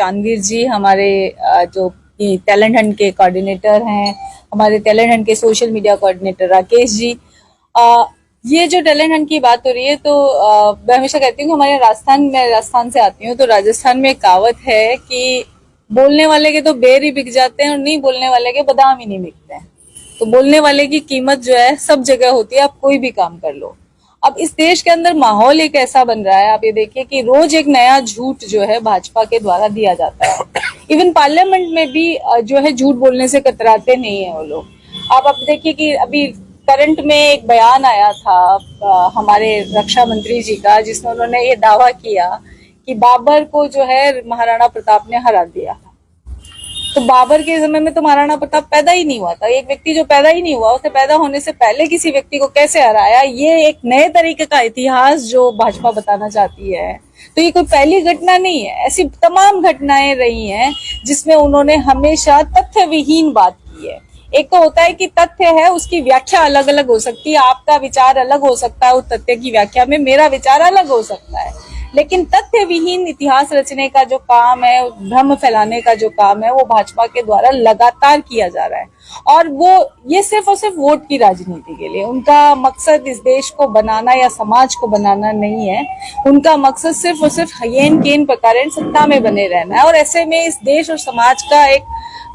चांदवीर जी हमारे जो talent Hunt के कोऑर्डिनेटर हैं, हमारे टैलेंट हंट के social media coordinator Rakesh ji. ये जो टैलेंट हंट की बात हो रही है तो मैं हमेशा कहती हूँ कि हमारे राजस्थान से आती हूँ, तो राजस्थान में एक कहावत है कि बोलने वाले के तो बेर ही बिक जाते हैं और नहीं बोलने वाले के बादाम ही नहीं बिकते हैं। तो बोलने वाले की कीमत जो है सब जगह होती है, आप कोई भी काम कर लो। अब इस देश के अंदर माहौल एक ऐसा बन रहा है, आप ये देखिए कि रोज एक नया झूठ जो है भाजपा के द्वारा दिया जाता है। इवन पार्लियामेंट में भी जो है झूठ बोलने से कतराते नहीं है वो लोग। आप देखिए कि अभी करंट में एक बयान आया था हमारे रक्षा मंत्री जी का, जिसमें उन्होंने ये दावा किया कि बाबर को जो है महाराणा प्रताप ने हरा दिया। तो बाबर के समय में तो महाराणा प्रताप पैदा ही नहीं हुआ था। एक व्यक्ति जो पैदा ही नहीं हुआ, उसे पैदा होने से पहले किसी व्यक्ति को कैसे हराया, ये एक नए तरीके का इतिहास जो भाजपा बताना चाहती है। तो ये कोई पहली घटना नहीं है, ऐसी तमाम घटनाएं रही हैं जिसमें उन्होंने हमेशा तथ्य विहीन बात की है। एक तो होता है कि तथ्य है, उसकी व्याख्या अलग अलग हो सकती है, आपका विचार अलग हो सकता है उस तथ्य की व्याख्या में, मेरा विचार अलग हो सकता है, लेकिन तथ्य विहीन इतिहास रचने का जो काम है, भ्रम फैलाने का जो काम है, वो भाजपा के द्वारा लगातार किया जा रहा है। और वो ये सिर्फ और सिर्फ वोट की राजनीति के लिए, उनका मकसद इस देश को बनाना या समाज को बनाना नहीं है। उनका मकसद सिर्फ और सिर्फ येन केन प्रकारेण सत्ता में बने रहना है। और ऐसे में इस देश और समाज का एक,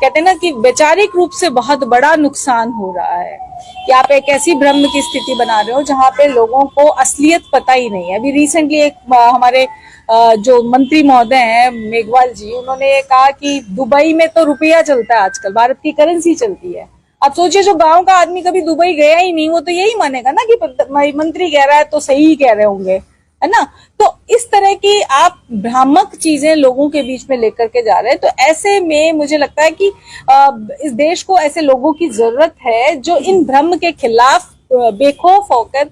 कहते हैं ना कि वैचारिक रूप से बहुत बड़ा नुकसान हो रहा है कि आप एक ऐसी भ्रम की स्थिति बना रहे हो जहां पे लोगों को असलियत पता ही नहीं है। अभी रिसेंटली एक हमारे जो मंत्री महोदय हैं मेघवाल जी, उन्होंने कहा कि दुबई में तो रुपया चलता है आजकल, भारत की करेंसी चलती है। आप सोचिए, जो गांव का आदमी कभी दुबई गया ही नहीं, वो तो यही मानेगा ना कि मंत्री कह रहा है तो सही ही कह रहे होंगे, है ना। तो इस तरह की आप भ्रामक चीजें लोगों के बीच में लेकर के जा रहे हैं। तो ऐसे में मुझे लगता है कि इस देश को ऐसे लोगों की जरूरत है जो इन भ्रम के खिलाफ बेखौफ होकर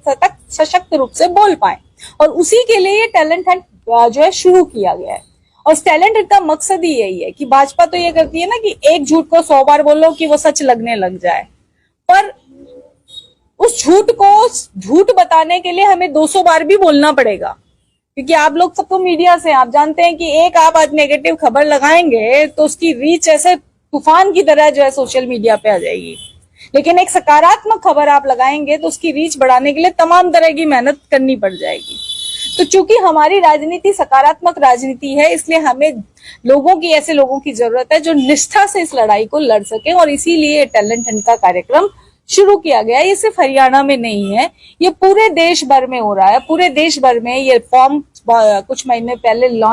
सशक्त रूप से बोल पाए। और उसी के लिए ये टैलेंट हंट जो है शुरू किया गया है। और इस टैलेंट हंट का मकसद ही यही है कि भाजपा तो ये करती है ना कि एक झूठ को 100 बार बोलो कि वो सच लगने लग जाए, पर उस झूठ को झूठ बताने के लिए हमें 200 बार भी बोलना पड़ेगा। क्योंकि आप लोग सबको मीडिया से आप जानते हैं कि एक आप आज नेगेटिव खबर लगाएंगे तो उसकी रीच ऐसे तूफान की तरह जो है सोशल मीडिया पे आ जाएगी, लेकिन एक सकारात्मक खबर आप लगाएंगे तो उसकी रीच बढ़ाने के लिए तमाम तरह की मेहनत करनी पड़ जाएगी। तो चूंकि हमारी राजनीति सकारात्मक राजनीति है, इसलिए हमें ऐसे लोगों की जरूरत है जो निष्ठा से इस लड़ाई को लड़ सके। और इसीलिए टैलेंट हंट का कार्यक्रम शुरू किया गया। ये सिर्फ हरियाणा में नहीं है, ये पूरे देश भर में हो रहा है। पूरे देश भर में ये फॉर्म कुछ महीने पहले लॉन्च